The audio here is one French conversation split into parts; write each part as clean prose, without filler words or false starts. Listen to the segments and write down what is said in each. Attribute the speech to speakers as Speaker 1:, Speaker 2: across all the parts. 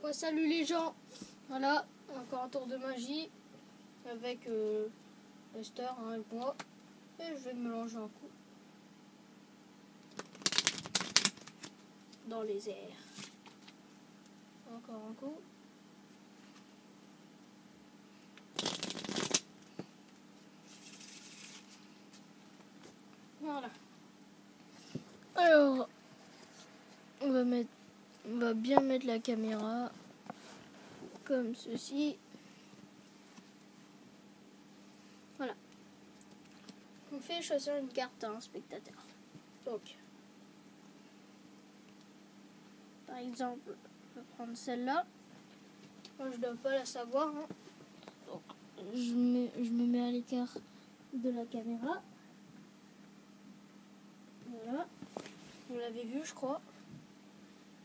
Speaker 1: Ouais, salut les gens. Voilà, encore un tour de magie avec Lester, avec moi. Et je vais mélanger un coup dans les airs. Encore un coup. Voilà. Alors, on va bien mettre la caméra comme ceci. Voilà. On fait choisir une carte à un spectateur. Donc, par exemple, je vais prendre celle-là. Moi, je ne dois pas la savoir. Hein. Donc, je me mets à l'écart de la caméra. Voilà. Vous l'avez vu, je crois.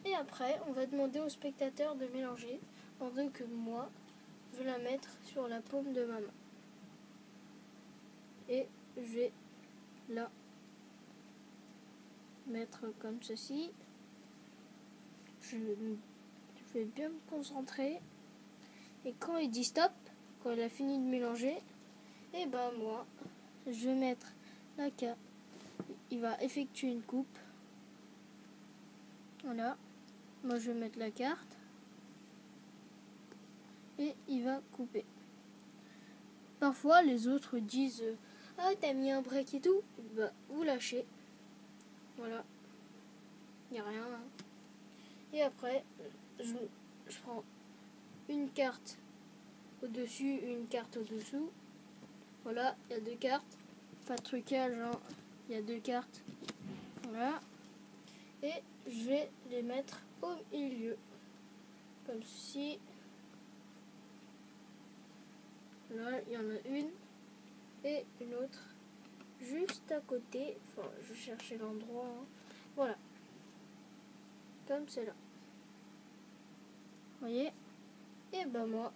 Speaker 1: Et après, on va demander au spectateur de mélanger, pendant que moi, je vais la mettre sur la paume de ma main. Et je vais la mettre comme ceci. Je vais bien me concentrer. Et quand il dit stop, quand il a fini de mélanger, et ben moi, je vais mettre la carte. Il va effectuer une coupe. Voilà. Moi, je vais mettre la carte. Et il va couper. Parfois, les autres disent ah, t'as mis un break et tout. Bah, vous lâchez. Voilà. Il n'y a rien. Hein. Et après, je prends une carte au-dessus, une carte au-dessous. Voilà, il y a deux cartes. Pas de trucage, hein. Il y a deux cartes. Voilà. Et je vais les mettre au milieu. Comme ceci. Là, il y en a une. Et une autre juste à côté. Enfin, je cherchais l'endroit. Hein. Voilà. Comme c'est là. Vous voyez? Et ben moi,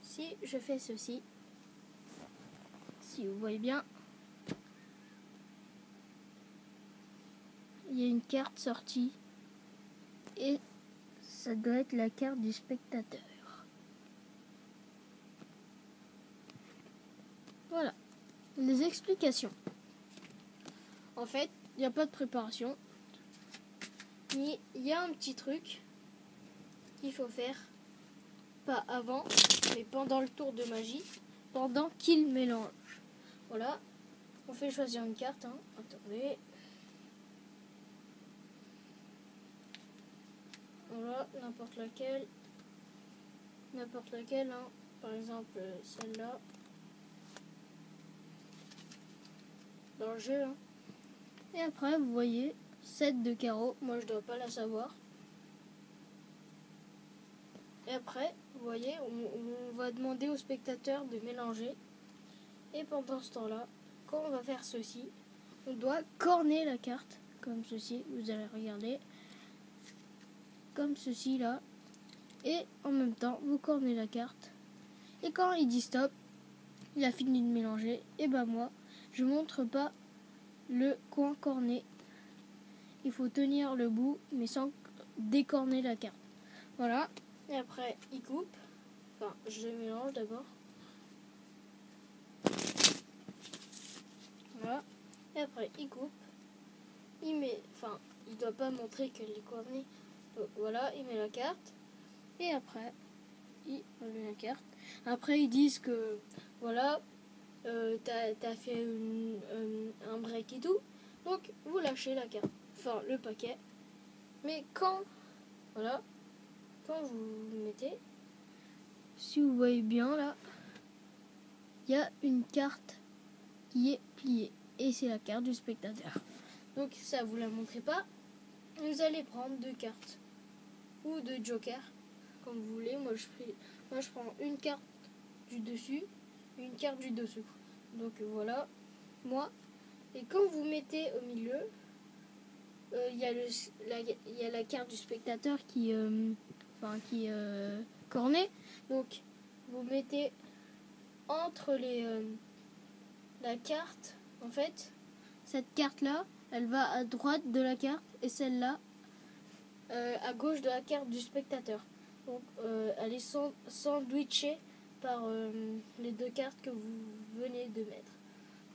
Speaker 1: si je fais ceci, si vous voyez bien, il y a une carte sortie. Et ça doit être la carte du spectateur. Voilà. Les explications. En fait, il n'y a pas de préparation. Mais il y a un petit truc qu'il faut faire. Pas avant, mais pendant le tour de magie. Pendant qu'il mélange. Voilà. On fait choisir une carte. Hein. Attendez. Voilà, n'importe laquelle. N'importe laquelle. Hein. Par exemple, celle-là. Dans le jeu. Hein. Et après, vous voyez, 7 de carreau. Moi, je dois pas la savoir. Et après, vous voyez, on va demander au spectateur de mélanger. Et pendant ce temps-là, quand on va faire ceci, on doit corner la carte. Comme ceci, vous allez regarder. Comme ceci, là. Et en même temps, vous cornez la carte. Et quand il dit stop, il a fini de mélanger. Et ben moi, je montre pas le coin corné. Il faut tenir le bout, mais sans décorner la carte. Voilà. Et après, il coupe. Enfin, je mélange d'abord. Voilà. Et après, il coupe. Il met... Enfin, il doit pas montrer qu'elle est cornée. Donc voilà, il met la carte. Et après, il met la carte. Après, ils disent que... Voilà, t'as fait un break et tout. Donc, vous lâchez la carte. Enfin, le paquet. Mais quand... Voilà. Quand vous mettez... Si vous voyez bien, là... Il y a une carte qui est pliée. Et c'est la carte du spectateur. Donc ça, vous la montrez pas. Vous allez prendre deux cartes. Ou deux jokers. Comme vous voulez. Moi, je prends une carte du dessus. Et une carte du dessous. Donc voilà. Moi. Et quand vous mettez au milieu, il y a la carte du spectateur qui cornée. Donc vous mettez entre la carte, en fait, cette carte là, elle va à droite de la carte et celle-là, à gauche de la carte du spectateur. Donc elle est sandwichée par les deux cartes que vous venez de mettre.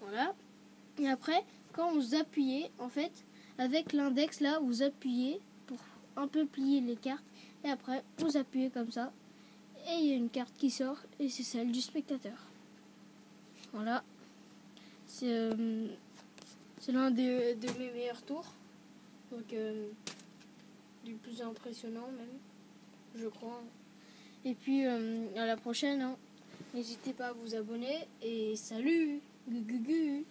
Speaker 1: Voilà. Et après, quand vous appuyez, en fait, avec l'index là, vous appuyez pour un peu plier les cartes. Et après, vous appuyez comme ça. Et il y a une carte qui sort et c'est celle du spectateur. Voilà. C'est l'un de mes meilleurs tours. Donc, du plus impressionnant même, je crois. Et puis, à la prochaine. Hein. N'hésitez pas à vous abonner. Et salut! Gu gu gu.